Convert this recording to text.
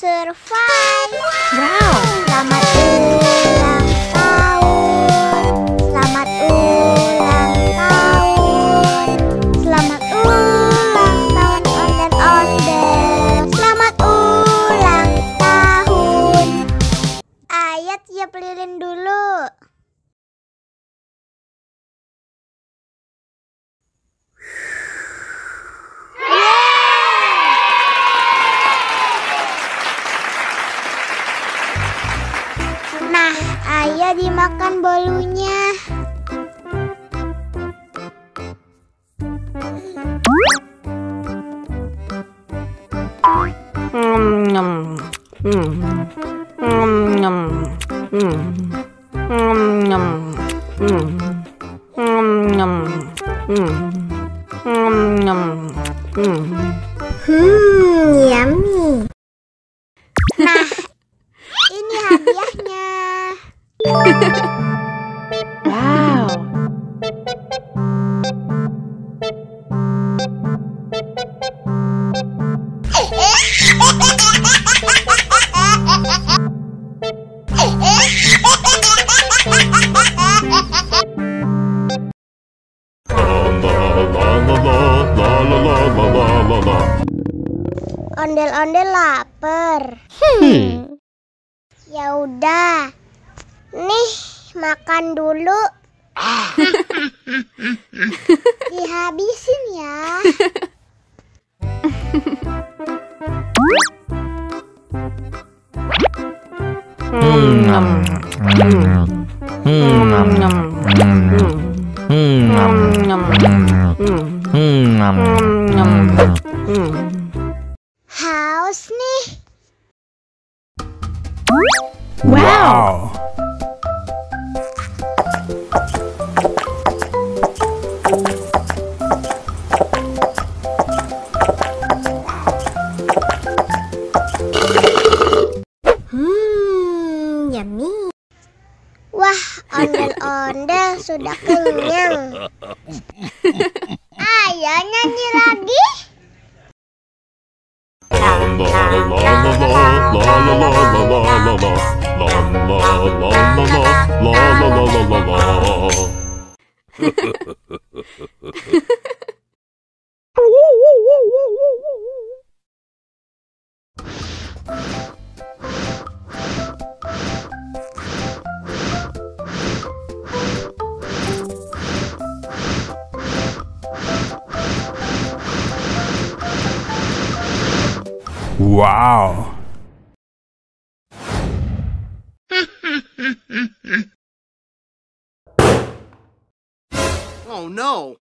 survive. Wow. Selamat ulang tahun. Selamat ulang tahun. Selamat ulang tahun ondel-ondel. Selamat ulang tahun. Ayat tiup lilin dulu. Nah, ayah dimakan bolunya. Yummy. Nah, ini hadiahnya. Wow. Ondel-ondel lapar. Ya udah. Nih, makan dulu. Dihabisin ya. Haus nih. Wow. Yummy. Wah, ondel-ondel sudah kenyang. Ayo nyanyi lagi. Wow. Oh no!